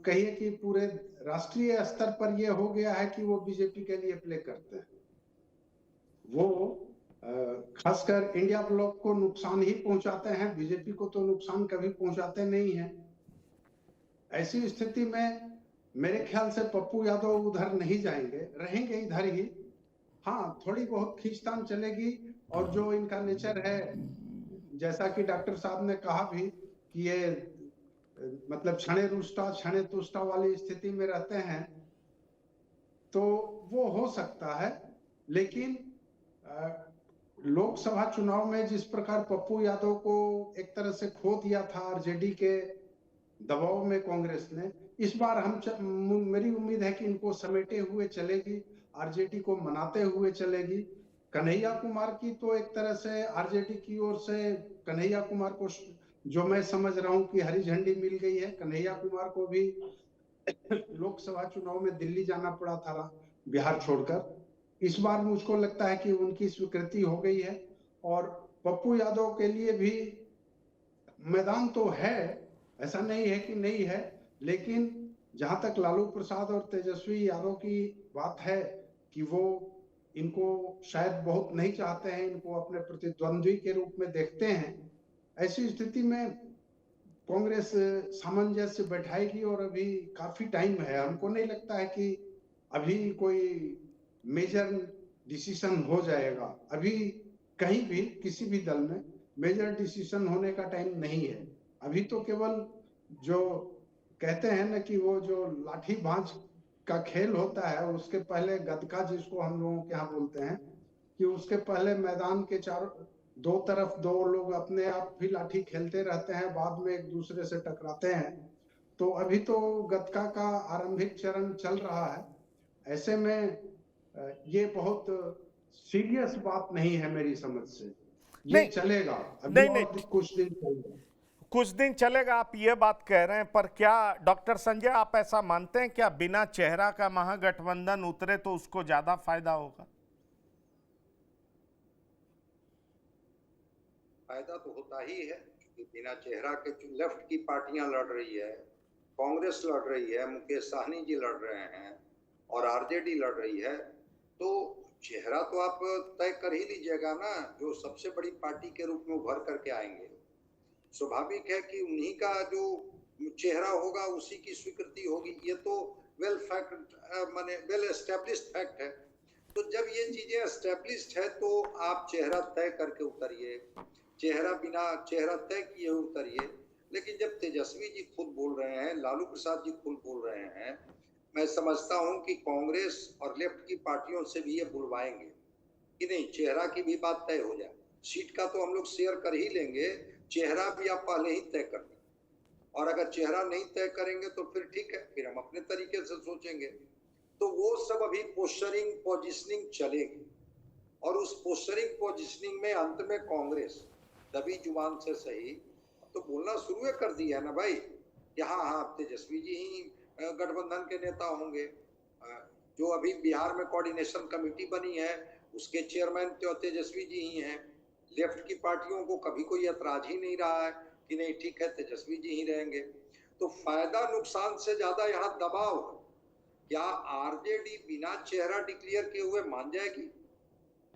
कहिए कि पूरे राष्ट्रीय स्तर पर यह हो गया है कि वो बीजेपी के लिए प्ले करते हैं। वो खासकर इंडिया ब्लॉक को नुकसान ही पहुंचाते हैं, बीजेपी को तो नुकसान कभी पहुंचाते नहीं हैं। ऐसी स्थिति में मेरे ख्याल से पप्पू यादव उधर नहीं जाएंगे, रहेंगे इधर ही। हाँ, थोड़ी बहुत खींचतान चलेगी, और जो इनका नेचर है, जैसा कि डॉक्टर साहब ने कहा भी कि ये मतलब क्षणे रुष्टा क्षणे तुष्टा वाली स्थिति में रहते हैं, तो वो हो सकता है। लेकिन लोकसभा चुनाव में जिस प्रकार पप्पू यादव को एक तरह से खो दिया था आरजेडी के दबाव में कांग्रेस ने, इस बार मेरी उम्मीद है कि इनको समेटे हुए चलेगी, आरजेडी को मनाते हुए चलेगी। कन्हैया कुमार की तो एक तरह से आरजेडी की ओर से कन्हैया कुमार को, जो मैं समझ रहा हूं कि हरी झंडी मिल गई है। कन्हैया कुमार को भी लोकसभा चुनाव में दिल्ली जाना पड़ा था बिहार छोड़कर। इस बार मुझको लगता है कि उनकी स्वीकृति हो गई है, और पप्पू यादव के लिए भी मैदान तो है, ऐसा नहीं है कि नहीं है। लेकिन जहां तक लालू प्रसाद और तेजस्वी यादव की बात है कि वो इनको शायद बहुत नहीं चाहते हैं, इनको अपने प्रतिद्वंद्वी के रूप में देखते हैं, ऐसी स्थिति में कांग्रेस सामंजस्य बैठाएगी। और अभी काफी टाइम है, हमको नहीं लगता है कि अभी कोई मेजर डिसीजन हो जाएगा। अभी कहीं भी किसी भी दल में मेजर डिसीजन होने का टाइम नहीं है। अभी तो केवल जो कहते हैं ना कि वो जो लाठी भांज का खेल होता है, उसके पहले गदका, जिसको हम लोगों के यहाँ बोलते हैं, कि उसके पहले मैदान के चारों दो तरफ दो लोग अपने आप भी लाठी खेलते रहते हैं, बाद में एक दूसरे से टकराते हैं। तो अभी तो गदका का आरंभिक चरण चल रहा है। ऐसे में ये बहुत सीरियस बात नहीं है मेरी समझ से। ये चलेगा अभी, नहीं, कुछ दिन चलेगा, कुछ दिन चलेगा। आप ये बात कह रहे हैं, पर क्या डॉक्टर संजय आप ऐसा मानते हैं क्या बिना चेहरा का महागठबंधन उतरे तो उसको ज्यादा फायदा होगा? फायदा तो होता ही है, क्योंकि बिना चेहरा के लेफ्ट की पार्टियां लड़ रही है, कांग्रेस लड़ रही है, मुकेश सहनी जी लड़ रहे हैं और आरजेडी लड़ रही है, तो चेहरा तो आप तय कर ही लीजिएगा ना, जो सबसे बड़ी पार्टी के रूप में उभर करके आएंगे। स्वाभाविक है कि उन्हीं का जो चेहरा होगा उसी की स्वीकृति होगी। ये तो वेल एस्टेब्लिश्ड फैक्ट है। तो जब ये चीजें एस्टेब्लिश्ड है तो आप चेहरा तय करके उतरिए, बिना चेहरा तय किए उतरिए। लेकिन जब तेजस्वी जी खुद बोल रहे हैं, लालू प्रसाद जी खुद बोल रहे हैं, मैं समझता हूं कि कांग्रेस और लेफ्ट की पार्टियों से भी ये बुलवाएंगे कि नहीं, चेहरा की भी बात तय हो जाए। सीट का तो हम लोग शेयर कर ही लेंगे, चेहरा भी आप पहले ही तय कर लें। और अगर चेहरा नहीं तय करेंगे तो फिर ठीक है, फिर हम अपने तरीके से सोचेंगे। तो वो सब अभी पोस्टरिंग पोजिशनिंग चलेगी, और उस पोस्टरिंग पोजिशनिंग में अंत में कांग्रेस दबी जुबान से सही तो बोलना शुरू कर दिया है ना भाई कि हाँ हाँ तेजस्वी जी ही गठबंधन के नेता होंगे। जो अभी बिहार में कोऑर्डिनेशन कमेटी बनी है उसके चेयरमैन तो तेजस्वी जी ही हैं। लेफ्ट की पार्टियों को कभी कोई ऐतराज ही नहीं रहा है कि नहीं ठीक है तेजस्वी जी ही रहेंगे। तो फायदा नुकसान से ज्यादा यहाँ दबाव है। क्या आरजेडी बिना चेहरा डिक्लेयर किए हुए मान जाएगी?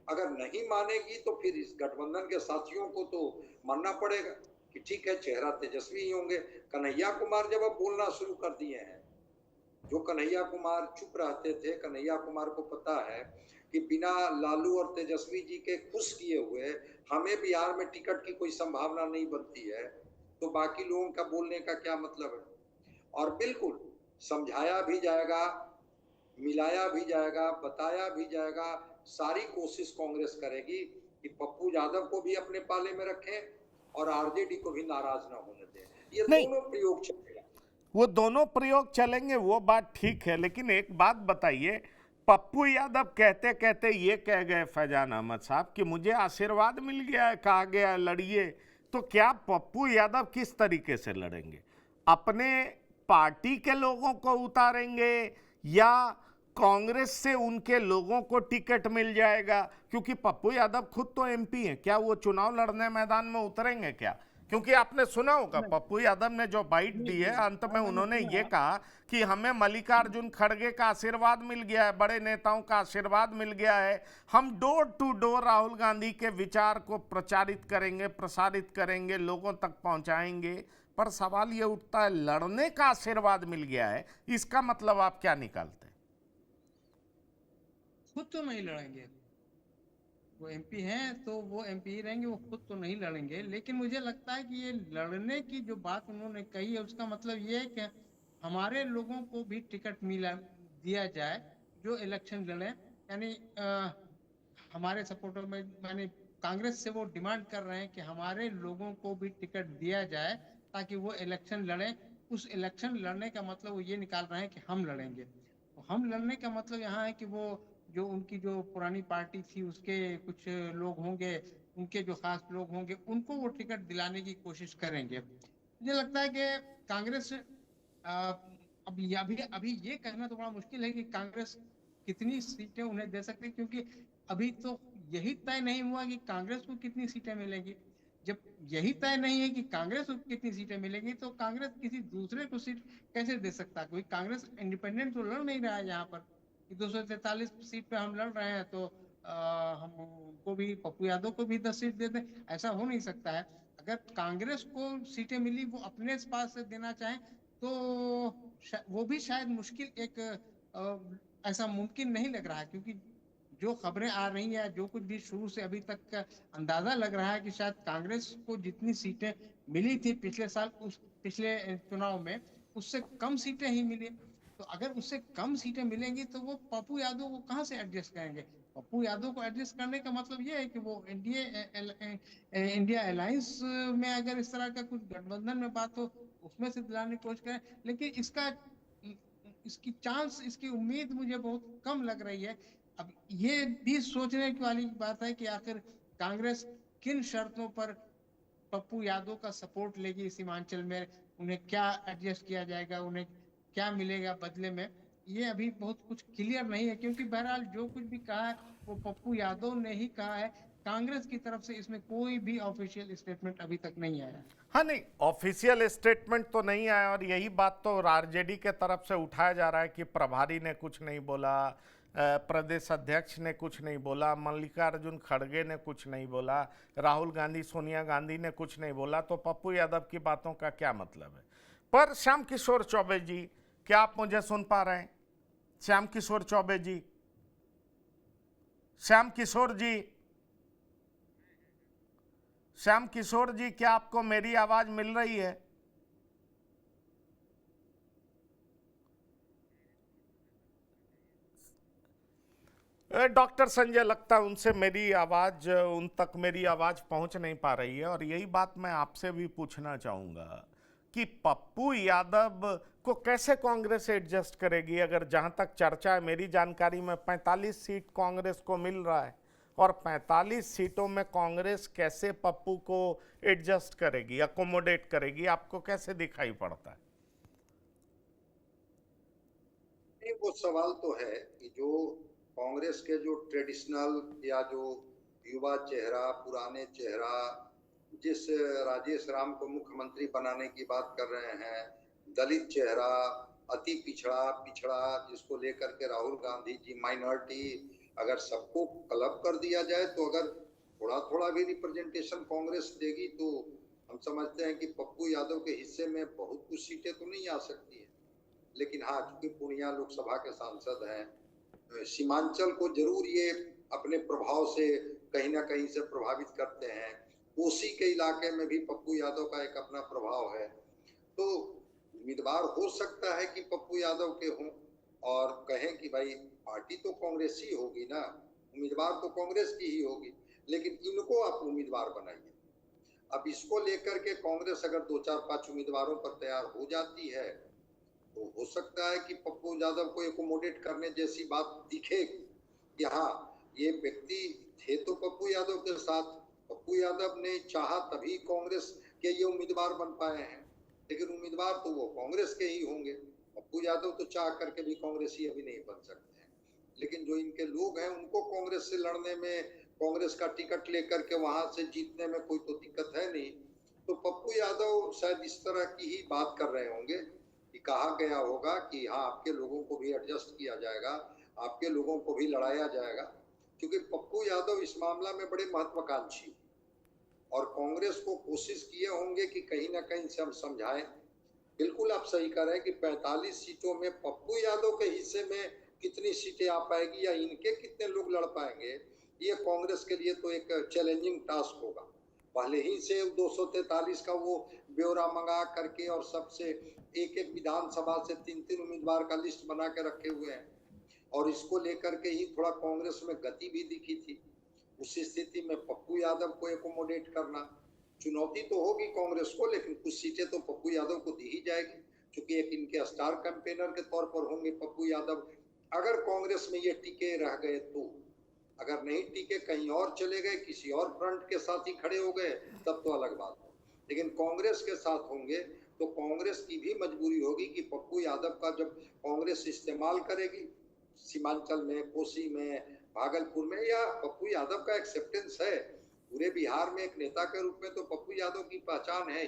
अगर नहीं मानेगी तो फिर इस गठबंधन के साथियों को तो मानना पड़ेगा कि ठीक है चेहरा तेजस्वी ही होंगे। कन्हैया कुमार जब अब बोलना शुरू कर दिए हैं, जो कन्हैया कुमार चुप रहते थे, कन्हैया कुमार को पता है कि बिना लालू और तेजस्वी जी के खुश किए हुए हमें बिहार में टिकट की कोई संभावना नहीं बनती है, तो बाकी लोगों का बोलने का क्या मतलब है। और बिल्कुल समझाया भी जाएगा, मिलाया भी जाएगा, बताया भी जाएगा, सारी कोशिश कांग्रेस करेगी कि पप्पू यादव को भी अपने पाले में रखें और आरजेडी को भी नाराज ना होने दें। ये नहीं। दोनों प्रयोग चलेगा। वो दोनों प्रयोग चलेंगे, वो बात ठीक है, लेकिन एक बात बताइए, पप्पू यादव कहते कहते ये कह गए फैजान अहमद साहब कि मुझे आशीर्वाद मिल गया है, कहा गया लड़िए, तो क्या पप्पू यादव किस तरीके से लड़ेंगे? अपने पार्टी के लोगों को उतारेंगे या कांग्रेस से उनके लोगों को टिकट मिल जाएगा? क्योंकि पप्पू यादव खुद तो एमपी हैं, क्या वो चुनाव लड़ने मैदान में उतरेंगे क्या? क्योंकि आपने सुना होगा पप्पू यादव ने जो बाइट दी है, अंत में उन्होंने ये कहा कि हमें मल्लिकार्जुन खड़गे का आशीर्वाद मिल गया है, बड़े नेताओं का आशीर्वाद मिल गया है, हम door to door Rahul Gandhi के विचार को प्रचारित करेंगे, प्रसारित करेंगे, लोगों तक पहुंचाएंगे। पर सवाल ये उठता है, लड़ने का आशीर्वाद मिल गया है, इसका मतलब आप क्या निकालते हैं? खुद तो नहीं लड़ेंगे, वो एमपी हैं तो वो एमपी ही रहेंगे, वो खुद तो नहीं लड़ेंगे। लेकिन मुझे लगता है कि ये लड़ने की जो बात उन्होंने कही है उसका मतलब ये है कि हमारे लोगों को भी टिकट मिला दिया जाए जो इलेक्शन लड़े। यानी हमारे सपोर्टर में यानी कांग्रेस से वो डिमांड कर रहे हैं कि हमारे लोगों को भी टिकट दिया जाए ताकि वो इलेक्शन लड़े। उस इलेक्शन लड़ने का मतलब वो ये निकाल रहे हैं कि हम लड़ेंगे। तो हम लड़ने का मतलब यहाँ है कि वो जो उनकी जो पुरानी पार्टी थी उसके कुछ लोग होंगे, उनके जो खास लोग होंगे, उनको वो टिकट दिलाने की कोशिश करेंगे। मुझे लगता है कि कांग्रेस अभी ये कहना तो बड़ा मुश्किल है कि कांग्रेस कितनी सीटें उन्हें दे सकती है, क्योंकि अभी तो यही तय नहीं हुआ कि कांग्रेस को कितनी सीटें मिलेगी। जब यही तय नहीं है कि कांग्रेस को कितनी सीटें मिलेगी तो कांग्रेस किसी दूसरे को सीट कैसे दे सकता है? कोई कांग्रेस इंडिपेंडेंट तो लड़ नहीं रहा है यहाँ पर। 243 सीट पे हम लड़ रहे हैं तो हमको भी, पप्पू यादव को भी 10 सीट दे दें, ऐसा हो नहीं सकता है। अगर कांग्रेस को सीटें मिली वो अपने पास से देना चाहे तो वो भी शायद मुश्किल, एक ऐसा मुमकिन नहीं लग रहा है, क्योंकि जो खबरें आ रही है, जो कुछ भी शुरू से अभी तक का अंदाजा लग रहा है कि शायद कांग्रेस को जितनी सीटें मिली थी पिछले साल उस पिछले चुनाव में, उससे कम सीटें ही मिली। तो अगर उससे कम सीटें मिलेंगी तो वो पप्पू यादव को कहां से एडजस्ट करेंगे? पप्पू यादव को एडजस्ट करने का मतलब ये है कि वो इंडिया अलायंस में अगर इस तरह का कुछ गठबंधन में बात हो उसमें से दिलाने की कोशिश करें। लेकिन इसकी चांस, इसकी उम्मीद मुझे बहुत कम लग रही है। अब ये भी सोचने वाली बात है कि आखिर कांग्रेस किन शर्तों पर पप्पू यादव का सपोर्ट लेगी सीमांचल में, उन्हें क्या एडजस्ट किया जाएगा, उन्हें क्या मिलेगा बदले में, ये अभी बहुत कुछ क्लियर नहीं है। क्योंकि बहरहाल जो कुछ भी कहा है वो पप्पू यादव ने ही कहा है, कांग्रेस की तरफ से इसमें कोई भी ऑफिशियल स्टेटमेंट अभी तक नहीं आया। हाँ, नहीं ऑफिशियल स्टेटमेंट तो नहीं आया, और यही बात तो आरजेडी के तरफ से उठाया जा रहा है कि प्रभारी ने कुछ नहीं बोला, प्रदेश अध्यक्ष ने कुछ नहीं बोला, मल्लिकार्जुन खड़गे ने कुछ नहीं बोला, राहुल गांधी, सोनिया गांधी ने कुछ नहीं बोला, तो पप्पू यादव की बातों का क्या मतलब है? पर श्याम किशोर चौबे जी, क्या आप मुझे सुन पा रहे हैं? श्याम किशोर चौबे जी, श्याम किशोर जी, श्याम किशोर जी, क्या आपको मेरी आवाज मिल रही है? डॉक्टर संजय, लगता है उनसे मेरी आवाज, उन तक मेरी आवाज पहुंच नहीं पा रही है। और यही बात मैं आपसे भी पूछना चाहूंगा कि पप्पू यादव को कैसे कांग्रेस एडजस्ट करेगी? अगर जहां तक चर्चा है, मेरी जानकारी में 45 सीट कांग्रेस को मिल रहा है, और 45 सीटों में कांग्रेस कैसे पप्पू को एडजस्ट करेगी, अकोमोडेट करेगी? आपको कैसे दिखाई पड़ता है? को सवाल तो है कि जो कांग्रेस के जो ट्रेडिशनल या जो युवा चेहरा, पुराने चेहरा, जिस राजेश राम को मुख्यमंत्री बनाने की बात कर रहे हैं, दलित चेहरा, अति पिछड़ा जिसको लेकर के राहुल गांधी जी माइनॉरिटी, अगर सबको क्लब कर दिया जाए तो अगर थोड़ा थोड़ा भी रिप्रेजेंटेशन कांग्रेस देगी तो हम समझते हैं कि पप्पू यादव के हिस्से में बहुत कुछ सीटें तो नहीं आ सकती है। लेकिन हाँ, चूंकि पूर्णिया लोकसभा के सांसद हैं, सीमांचल को जरूर ये अपने प्रभाव से कहीं ना कहीं से प्रभावित करते हैं। कोसी के इलाके में भी पप्पू यादव का एक अपना प्रभाव है, तो उम्मीदवार हो सकता है कि पप्पू यादव के हों और कहें कि भाई पार्टी तो कांग्रेस ही होगी ना, उम्मीदवार तो कांग्रेस की ही होगी, लेकिन इनको आप उम्मीदवार बनाइए। अब इसको लेकर के कांग्रेस अगर 2-4-5 उम्मीदवारों पर तैयार हो जाती है तो हो सकता है कि पप्पू यादव को एकोमोडेट करने जैसी बात दिखेगी कि हाँ, ये व्यक्ति थे तो पप्पू यादव के साथ, पप्पू यादव ने चाहा तभी कांग्रेस के ये उम्मीदवार बन पाए हैं, लेकिन उम्मीदवार तो वो कांग्रेस के ही होंगे। पप्पू यादव तो चाह करके भी कांग्रेसी अभी नहीं बन सकते हैं, लेकिन जो इनके लोग हैं उनको कांग्रेस से लड़ने में, कांग्रेस का टिकट लेकर के वहां से जीतने में कोई तो दिक्कत है नहीं। तो पप्पू यादव शायद इस तरह की ही बात कर रहे होंगे कि कहा गया होगा कि हाँ, आपके लोगों को भी एडजस्ट किया जाएगा, आपके लोगों को भी लड़ाया जाएगा, क्योंकि पप्पू यादव इस मामला में बड़े महत्वाकांक्षी और कांग्रेस को कोशिश किए होंगे कि कहीं ना कहीं से हम समझाएं। बिल्कुल आप सही कह रहे हैं कि 45 सीटों में पप्पू यादव के हिस्से में कितनी सीटें आ पाएगी या इनके कितने लोग लड़ पाएंगे, ये कांग्रेस के लिए तो एक चैलेंजिंग टास्क होगा। पहले ही से 243 का वो ब्यौरा मंगा करके और सबसे एक एक विधानसभा से 3-3 उम्मीदवार का लिस्ट बना के रखे हुए हैं और इसको लेकर के ही थोड़ा कांग्रेस में गति भी दिखी थी। उस स्थिति में पप्पू यादव को एकोमोडेट करना चुनौती तो होगी कांग्रेस को, लेकिन कुछ सीटें तो पप्पू यादव को दी ही जाएगी, क्योंकि एक इनके स्टार कैंपेनर के तौर पर होंगे पप्पू यादव। अगर कांग्रेस में ये टिके रह गए तो, अगर नहीं टिके कहीं और चले गए, किसी और फ्रंट के साथ ही खड़े हो गए, तब तो अलग बात है। लेकिन कांग्रेस के साथ होंगे तो कांग्रेस की भी मजबूरी होगी कि पप्पू यादव का जब कांग्रेस इस्तेमाल करेगी सीमांचल में, कोसी में, भागलपुर में, या पप्पू यादव का एक्सेप्टेंस है पूरे बिहार में एक नेता के रूप में, तो पप्पू यादव की पहचान है।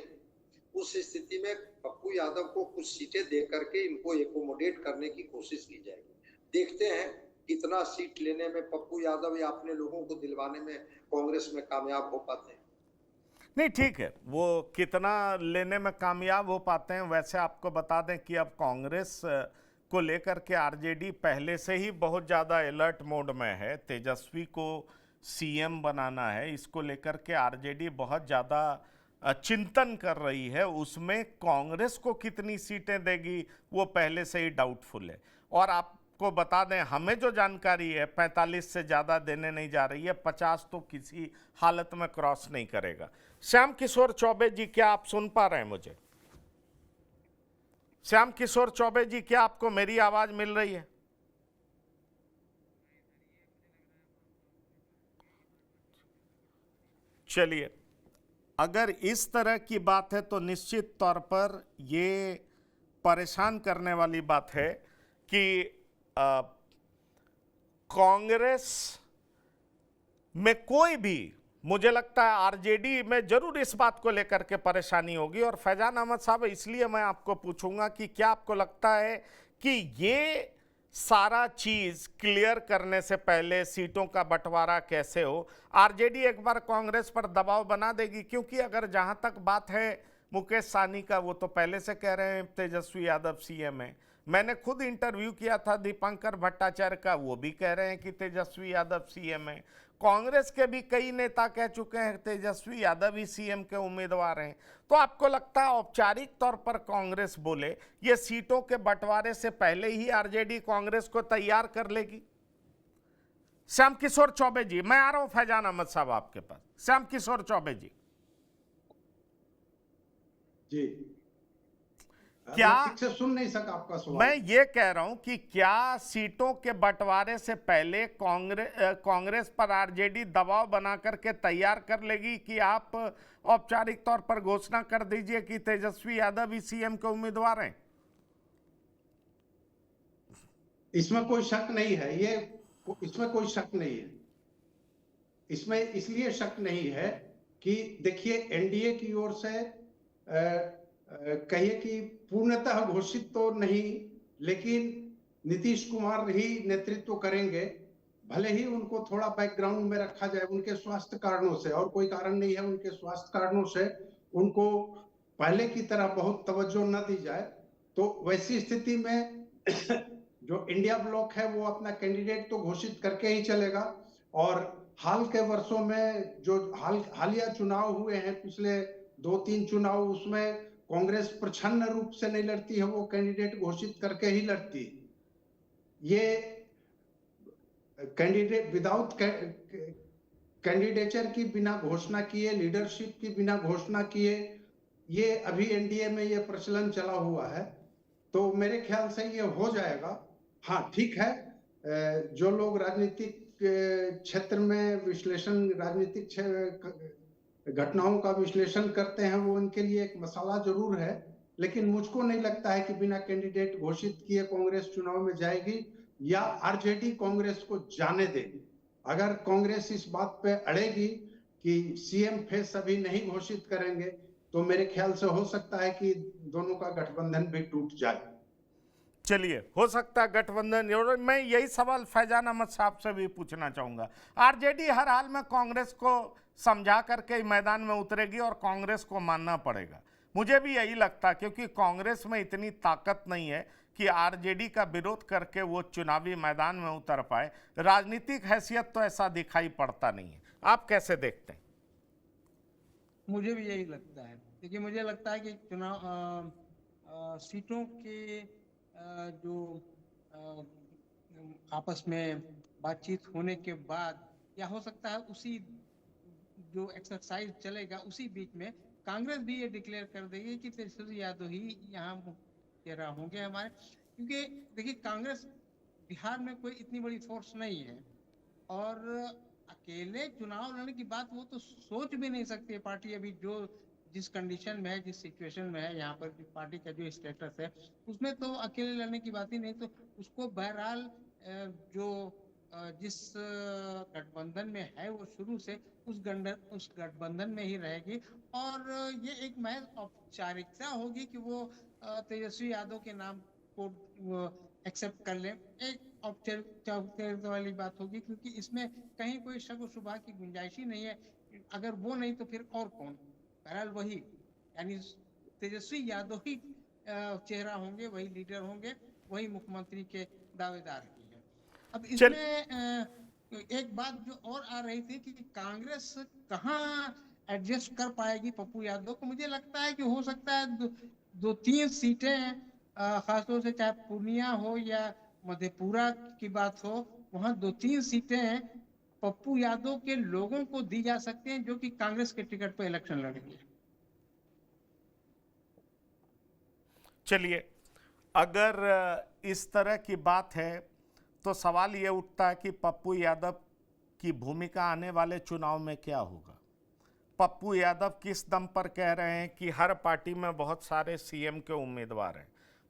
उस स्थिति में पप्पू यादव को कुछ सीटें दे करके इनको एकोमोडेट करने की कोशिश की जाएगी। देखते हैं कितना सीट लेने में पप्पू यादव या अपने लोगों को दिलवाने में कांग्रेस में कामयाब हो पाते हैं। नहीं, ठीक है, वो कितना लेने में कामयाब हो पाते हैं। वैसे आपको बता दें कि अब कांग्रेस को लेकर के आरजेडी पहले से ही बहुत ज़्यादा अलर्ट मोड में है। तेजस्वी को सीएम बनाना है, इसको लेकर के आरजेडी बहुत ज़्यादा चिंतन कर रही है। उसमें कांग्रेस को कितनी सीटें देगी वो पहले से ही डाउटफुल है। और आपको बता दें, हमें जो जानकारी है 45 से ज़्यादा देने नहीं जा रही है, 50 तो किसी हालत में क्रॉस नहीं करेगा। श्याम किशोर चौबे जी, क्या आप सुन पा रहे हैं मुझे? श्याम किशोर चौबे जी, क्या आपको मेरी आवाज मिल रही है? चलिए, अगर इस तरह की बात है तो निश्चित तौर पर ये परेशान करने वाली बात है कि कांग्रेस में कोई भी, मुझे लगता है आरजेडी में जरूर इस बात को लेकर के परेशानी होगी। और फैजान अहमद साहब, इसलिए मैं आपको पूछूंगा कि क्या आपको लगता है कि ये सारा चीज क्लियर करने से पहले सीटों का बंटवारा कैसे हो, आरजेडी एक बार कांग्रेस पर दबाव बना देगी? क्योंकि अगर जहां तक बात है मुकेश सहनी का, वो तो पहले से कह रहे हैं तेजस्वी यादव सीएम है। मैंने खुद इंटरव्यू किया था दीपंकर भट्टाचार्य का, वो भी कह रहे हैं कि तेजस्वी यादव सीएम है। कांग्रेस के भी कई नेता कह चुके हैं तेजस्वी यादव ही सीएम के उम्मीदवार हैं। तो आपको लगता है औपचारिक तौर पर कांग्रेस बोले ये सीटों के बंटवारे से पहले ही आरजेडी कांग्रेस को तैयार कर लेगी? श्याम किशोर चौबे जी, मैं आ रहा हूं फैजान अहमद साहब आपके पास। श्याम किशोर चौबे जी, जी क्या ठीक से सुन नहीं सका आपका सवाल? मैं ये कह रहा हूं कि क्या सीटों के बंटवारे से पहले कांग्रेस पर आरजेडी दबाव बना करके तैयार कर लेगी कि आप औपचारिक तौर पर घोषणा कर दीजिए कि तेजस्वी यादव ही सीएम के उम्मीदवार हैं? इसमें कोई शक नहीं है, इसमें कोई शक नहीं है। इसमें इसलिए शक नहीं है कि देखिए, एनडीए की ओर से कहिए कि पूर्णतः घोषित तो नहीं, लेकिन नीतीश कुमार ही नेतृत्व करेंगे। भले ही उनको थोड़ा बैकग्राउंड में रखा जाए उनके स्वास्थ्य कारणों से, और कोई कारण नहीं है, उनके स्वास्थ्य कारणों से उनको पहले की तरह बहुत तवज्जो न दी जाए। तो वैसी स्थिति में जो इंडिया ब्लॉक है वो अपना कैंडिडेट तो घोषित करके ही चलेगा। और हाल के वर्षों में जो हालिया चुनाव हुए हैं, पिछले 2-3 चुनाव, उसमें कांग्रेस प्रछन्न रूप से नहीं लड़ती है, वो कैंडिडेट घोषित करके ही लड़ती है। ये कैंडिडेट विदाउट कैंडिडेचर की बिना घोषणा किए, लीडरशिप की बिना घोषणा किए, ये अभी एनडीए में ये प्रचलन चला हुआ है। तो मेरे ख्याल से ये हो जाएगा। हाँ, ठीक है, जो लोग राजनीतिक क्षेत्र में विश्लेषण, राजनीतिक घटनाओं का विश्लेषण करते हैं, वो उनके लिए एक मसाला जरूर है, लेकिन मुझको नहीं लगता है कि बिना कैंडिडेट घोषित किए कांग्रेस चुनाव में जाएगी या आरजेडी कांग्रेस को जाने देगी। अगर कांग्रेस इस बात पे अड़ेगी कि सीएम फेस अभी नहीं घोषित करेंगे, तो मेरे ख्याल से हो सकता है कि दोनों का गठबंधन भी टूट जाए। चलिए, हो सकता है गठबंधन। और मैं यही सवाल फैजान अहमद साहब से भी पूछना चाहूंगा। आरजेडी हर हाल में कांग्रेस को समझा करके मैदान में उतरेगी और कांग्रेस को मानना पड़ेगा। मुझे भी यही लगता है, क्योंकि कांग्रेस में इतनी ताकत नहीं है कि आरजेडी का विरोध करके वो चुनावी मैदान में उतर पाए। राजनीतिक हैसियत तो ऐसा दिखाई पड़ता नहीं है। आप कैसे देखते हैं? मुझे भी यही लगता है, क्योंकि मुझे लगता है कि चुनाव सीटों के जो आपस में बातचीत होने के बाद, या हो सकता है उसी जो एक्सरसाइज चलेगा उसी बीच में कांग्रेस भी ये डिक्लेयर कर देगी कि तेजस्वी यादव ही यहाँ चेहरा होंगे हमारे। क्योंकि देखिए, कांग्रेस बिहार में कोई इतनी बड़ी फोर्स नहीं है, और अकेले चुनाव लड़ने की बात वो तो सोच भी नहीं सकती पार्टी। अभी जो जिस कंडीशन में है, जिस सिचुएशन में है, यहाँ पर पार्टी का जो स्टेटस है, उसमें तो अकेले लड़ने की बात ही नहीं। तो उसको बहरहाल जो जिस गठबंधन में है वो शुरू से उस गठबंधन में ही रहेगी। और ये एक महज औपचारिकता होगी कि वो तेजस्वी यादव के नाम को एक्सेप्ट कर ले। एक औपचारिकता वाली बात होगी, क्योंकि इसमें कहीं कोई शक व शुबा की गुंजाइश ही नहीं है। अगर वो नहीं तो फिर और कौन? बहरहाल वही, यानी तेजस्वी यादव ही चेहरा होंगे, वही लीडर होंगे, वही मुख्यमंत्री के दावेदार ही है। अब इसमें एक बात जो और आ रही थी कि कांग्रेस कहाँ एडजस्ट कर पाएगी पप्पू यादव को। मुझे लगता है कि हो सकता है 2-3 सीटें, खासतौर से चाहे पूर्णिया हो या मधेपुरा की बात हो, वहां 2-3 सीटें पप्पू यादव के लोगों को दी जा सकती हैं, जो कि कांग्रेस के टिकट पर इलेक्शन लड़ेंगे। चलिए, अगर इस तरह की बात है तो सवाल ये उठता है कि पप्पू यादव की भूमिका आने वाले चुनाव में क्या होगा। पप्पू यादव किस दम पर कह रहे हैं कि हर पार्टी में बहुत सारे सीएम के उम्मीदवार हैं।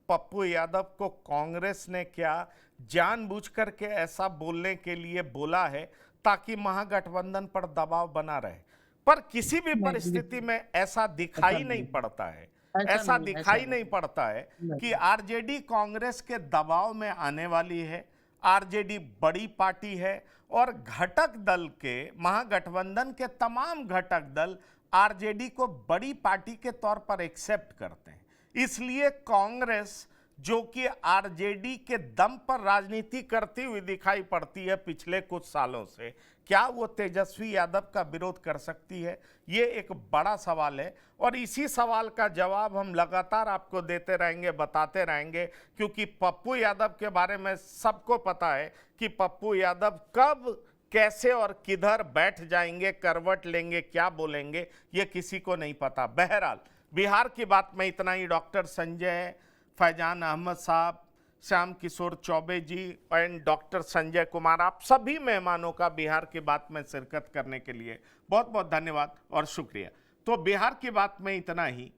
पप्पू यादव को कांग्रेस ने क्या जानबूझकर के ऐसा बोलने के लिए बोला है ताकि महागठबंधन पर दबाव बना रहे? पर किसी भी परिस्थिति में ऐसा दिखाई नहीं पड़ता है, ऐसा दिखाई नहीं पड़ता है कि आरजेडी कांग्रेस के दबाव में आने वाली है। आरजेडी बड़ी पार्टी है और घटक दल के, महागठबंधन के तमाम घटक दल आरजेडी को बड़ी पार्टी के तौर पर एक्सेप्ट करते हैं। इसलिए कांग्रेस, जो कि आरजेडी के दम पर राजनीति करती हुई दिखाई पड़ती है पिछले कुछ सालों से, क्या वो तेजस्वी यादव का विरोध कर सकती है? ये एक बड़ा सवाल है, और इसी सवाल का जवाब हम लगातार आपको देते रहेंगे, बताते रहेंगे, क्योंकि पप्पू यादव के बारे में सबको पता है कि पप्पू यादव कब, कैसे और किधर बैठ जाएंगे, करवट लेंगे, क्या बोलेंगे, ये किसी को नहीं पता। बहरहाल, बिहार की बात में इतना ही। डॉक्टर संजय, फैजान अहमद साहब, श्याम किशोर चौबे जी एंड डॉक्टर संजय कुमार, आप सभी मेहमानों का बिहार की बात में शिरकत करने के लिए बहुत बहुत धन्यवाद और शुक्रिया। तो बिहार की बात में इतना ही।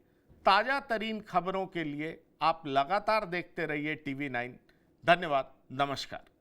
ताज़ा तरीन खबरों के लिए आप लगातार देखते रहिए TV9। धन्यवाद, नमस्कार।